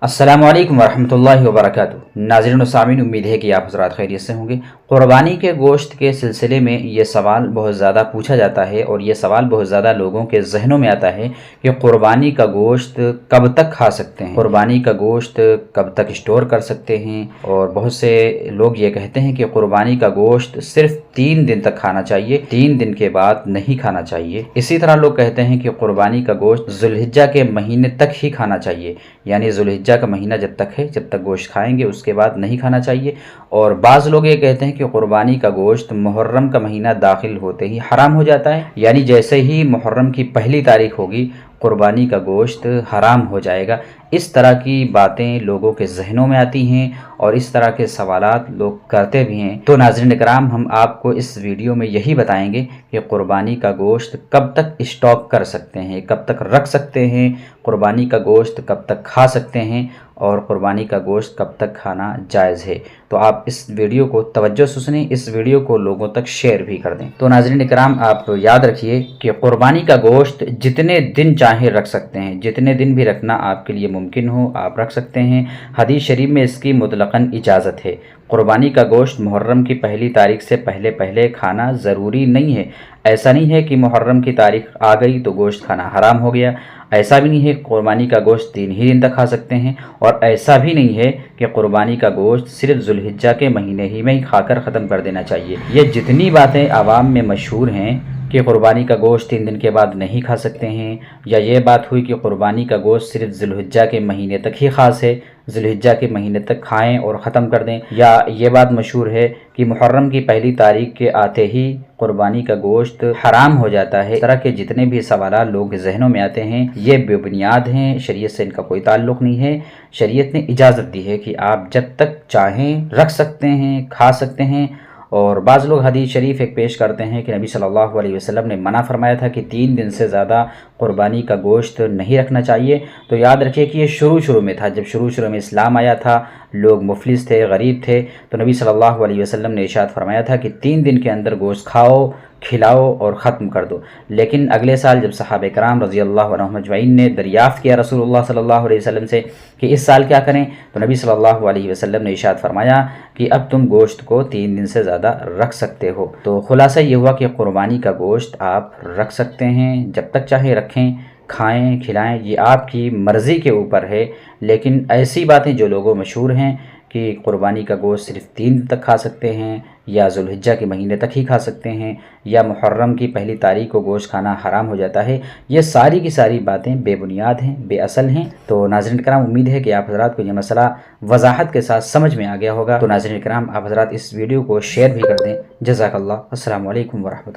अस्सलामु अलैकुम वरहमतुल्लाहि वबरकातुहू। नाज़रीन व सामीन, उम्मीद है कि आप हज़रात खैरियत से होंगे। क़ुरबानी के गोश्त के सिलसिले में ये सवाल बहुत ज़्यादा पूछा जाता है और ये सवाल बहुत ज़्यादा लोगों के जहनों में आता है कि क़ुरबानी का गोश्त कब तक खा सकते हैं, क़ुरबानी का गोश्त कब तक स्टोर कर सकते हैं। और बहुत से लोग ये कहते हैं कि क़ुरबानी का गोश्त सिर्फ 3 दिन तक खाना चाहिए, 3 दिन के बाद नहीं खाना चाहिए। इसी तरह लोग कहते हैं कि क़ुरबानी का गोश्त ज़ुल्हिज्जा के महीने तक ही खाना चाहिए, यानी ज़ुल्हिज्जा का महीना जब तक है, जब तक गोश्त खाएंगे उसके बाद नहीं खाना चाहिए। और बाज़ लोग ये कहते हैं कि क़ुरबानी का गोश्त मुहर्रम का महीना दाखिल होते ही हराम हो जाता है, यानी जैसे ही मुहर्रम की पहली तारीख होगी क़ुरबानी का गोश्त हराम हो जाएगा। इस तरह की बातें लोगों के जहनों में आती हैं और इस तरह के सवालात लोग करते भी हैं। तो नाज़रीन इकराम, हम आपको इस वीडियो में यही बताएंगे कि क़ुरबानी का गोश्त कब तक स्टॉक कर सकते हैं, कब तक रख सकते हैं, क़ुरबानी का गोश्त कब तक खा सकते हैं और क़ुरबानी का गोश्त कब तक खाना जायज़ है। तो आप इस वीडियो को तवज्जो से सुनें, इस वीडियो को लोगों तक शेयर भी कर दें। तो नाज़रीन इकराम, आप याद रखिए कि क़ुरबानी का गोश्त जितने दिन चाहे रख सकते हैं, जितने दिन भी रखना आपके लिए मुमकिन हो आप रख सकते हैं। हदीस शरीफ में इसकी मुतलक़न इजाज़त है। क़ुरबानी का गोश्त मुहर्रम की पहली तारीख से पहले पहले खाना ज़रूरी नहीं है। ऐसा नहीं है कि मुहर्रम की तारीख आ गई तो गोश्त खाना हराम हो गया। ऐसा भी नहीं है क़ुरबानी का गोश्त 3 ही दिन तक खा सकते हैं, और ऐसा भी नहीं है कि क़ुरबानी का गोश्त सिर्फ ज़ुल्हिज्जा के महीने ही में ही खाकर ख़त्म कर देना चाहिए। ये जितनी बातें आवाम में मशहूर हैं कि क़ुरबानी का गोश्त 3 दिन के बाद नहीं खा सकते हैं, या ये बात हुई कि क़ुरबानी का गोश्त सिर्फ ज़ुल्हिज्जा के महीने तक ही ख़ास है, ज़ुल्हिज्जा के महीने तक खाएं और ख़त्म कर दें, या ये बात मशहूर है कि मुहर्रम की पहली तारीख के आते ही क़ुरबानी का गोश्त हराम हो जाता है। इस तरह के जितने भी सवाल लोग के जहनों में आते हैं ये बेबुनियाद हैं, शरीयत से इनका कोई ताल्लुक़ नहीं है। शरीयत ने इजाज़त दी है कि आप जब तक चाहें रख सकते हैं, खा सकते हैं। और बाज़ लोग हदीस शरीफ एक पेश करते हैं कि नबी सल्लल्लाहु अलैहि वसल्लम ने मना फरमाया था कि 3 दिन से ज़्यादा क़ुरबानी का गोश्त नहीं रखना चाहिए। तो याद रखिए कि ये शुरू में था, जब शुरू में इस्लाम आया था, लोग मुफलिस थे, गरीब थे, तो नबी सल्लल्लाहु अलैहि वसल्लम ने इरशाद फरमाया था कि 3 दिन के अंदर गोश्त खाओ, खिलाओ और ख़त्म कर दो। लेकिन अगले साल जब सहाबा कराम रज़ी अल्लाह अन्हुम अजमईन ने दरियाफ़्त किया रसूलुल्लाह सल्लल्लाहु अलैहि वसल्लम से कि इस साल क्या करें, तो नबी सल्लल्लाहु अलैहि वसल्लम ने इरशाद फरमाया कि अब तुम गोश्त को 3 दिन से ज़्यादा रख सकते हो। तो खुलासा ये हुआ कि क़ुरबानी का गोश्त आप रख सकते हैं, जब तक चाहे रखें, खाएं, खिलाएं, ये आपकी मर्ज़ी के ऊपर है। लेकिन ऐसी बातें जो लोगों मशहूर हैं कि क़ुरबानी का गोश्त सिर्फ 3 दिन तक खा सकते हैं, या ज़ुल्हिज्जा के महीने तक ही खा सकते हैं, या मुहर्रम की पहली तारीख को गोश्त खाना हराम हो जाता है, ये सारी की सारी बातें बेबुनियाद हैं, बेअसल हैं। तो नाज़रीन कराम, उम्मीद है कि आप हज़रात को ये मसला वज़ाहत के साथ समझ में आ गया होगा। तो नाज़रीन कराम, आप हज़रात इस वीडियो को शेयर भी कर दें। जज़ाकल्लाह। अस्सलामु अलैकुम वरहमतुल्लाह।